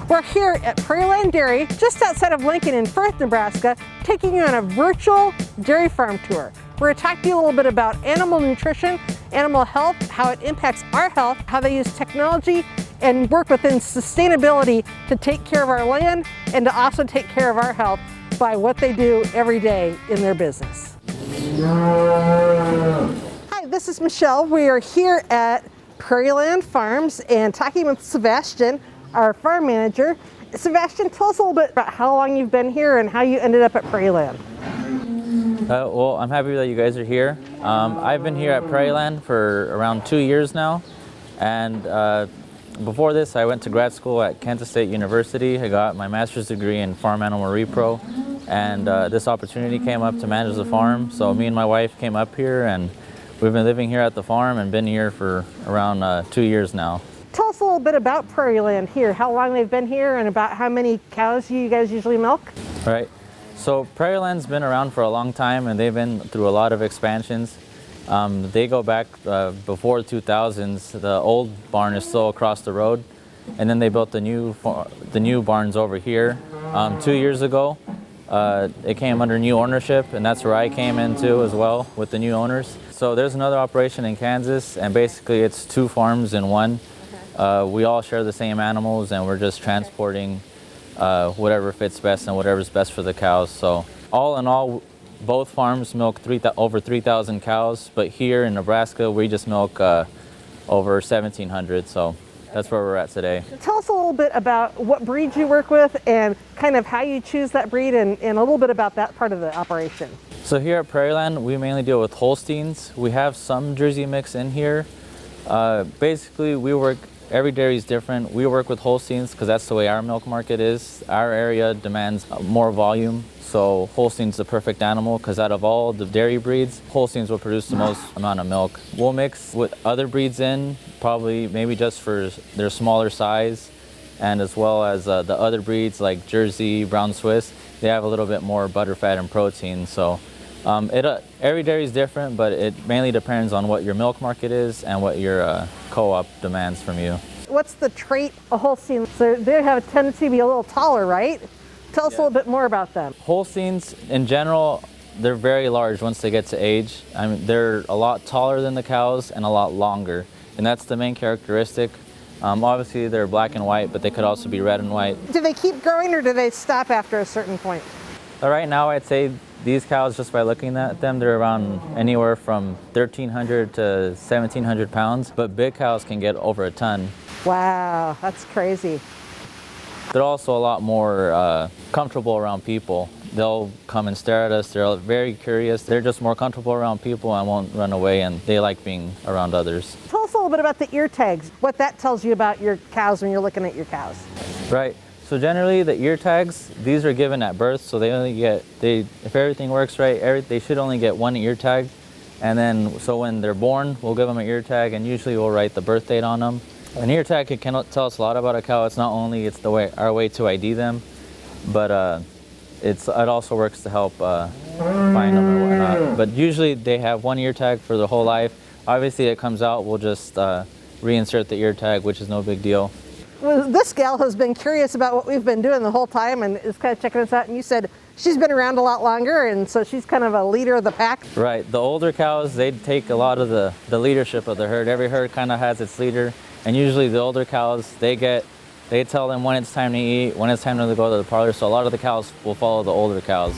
We're here at Prairieland Dairy, just outside of Lincoln in Firth, Nebraska, taking you on a virtual dairy farm tour. We're going to talk to you a little bit about animal nutrition, animal health, how it impacts our health, how they use technology and work within sustainability to take care of our land and to also take care of our health by what they do every day in their business. Hi, this is Michelle. We are here at Prairieland Farms and talking with Sebastian, our farm manager. Sebastian, tell us a little bit about how long you've been here and how you ended up at Prairieland. Well, I'm happy that you guys are here. I've been here at Prairieland for around 2 years now, and before this I went to grad school at Kansas State University. I got my master's degree in farm animal repro, and this opportunity came up to manage the farm, so me and my wife came up here, and we've been living here at the farm and been here for around 2 years now. Tell us a little bit about Prairieland here, how long they've been here and about how many cows you guys usually milk. Right. So Prairieland's been around for a long time, and they've been through a lot of expansions. They go back before the 2000s. The old barn is still across the road, and then they built the new barns over here. 2 years ago, it came under new ownership, and that's where I came into as well with the new owners. So there's another operation in Kansas, and basically it's two farms in one. We all share the same animals, and we're just transporting whatever fits best and whatever's best for the cows. So all in all, both farms milk over 3,000 cows, but here in Nebraska we just milk over 1,700. So that's where we're at today. Tell us a little bit about what breeds you work with and kind of how you choose that breed and a little bit about that part of the operation. So here at Prairieland, we mainly deal with Holsteins. We have some Jersey mix in here. Basically, every dairy is different. We work with Holsteins because that's the way our milk market is. Our area demands more volume, so Holstein's the perfect animal because out of all the dairy breeds, Holsteins will produce the most amount of milk. We'll mix with other breeds in, probably maybe just for their smaller size, and as well as the other breeds like Jersey, Brown Swiss, they have a little bit more butterfat and protein. So every dairy is different, but it mainly depends on what your milk market is and what your co-op demands from you. What's the trait of Holstein? So they have a tendency to be a little taller, right? Tell us a little bit more about them. Holsteins, in general, they're very large once they get to age. I mean, they're a lot taller than the cows and a lot longer, and that's the main characteristic. Obviously, they're black and white, but they could also be red and white. Do they keep growing or do they stop after a certain point? Right now, I'd say these cows, just by looking at them, they're around anywhere from 1,300 to 1,700 pounds, but big cows can get over a ton. Wow, that's crazy. They're also a lot more comfortable around people. They'll come and stare at us. They're very curious. They're just more comfortable around people and won't run away, and they like being around others. Tell us a little bit about the ear tags, what that tells you about your cows when you're looking at your cows. Right. So generally the ear tags, these are given at birth, so if everything works right, they should only get one ear tag. And then, so when they're born, we'll give them an ear tag, and usually we'll write the birth date on them. An ear tag can tell us a lot about a cow. It's not only our way to ID them, but it also works to help find them and whatnot. But usually they have one ear tag for their whole life. Obviously it comes out, we'll just reinsert the ear tag, which is no big deal. Well, this gal has been curious about what we've been doing the whole time and is kind of checking us out, and you said she's been around a lot longer, and so she's kind of a leader of the pack. Right. The older cows, they take a lot of the leadership of the herd. Every herd kind of has its leader, and usually the older cows, they tell them when it's time to eat, when it's time to go to the parlor, so a lot of the cows will follow the older cows.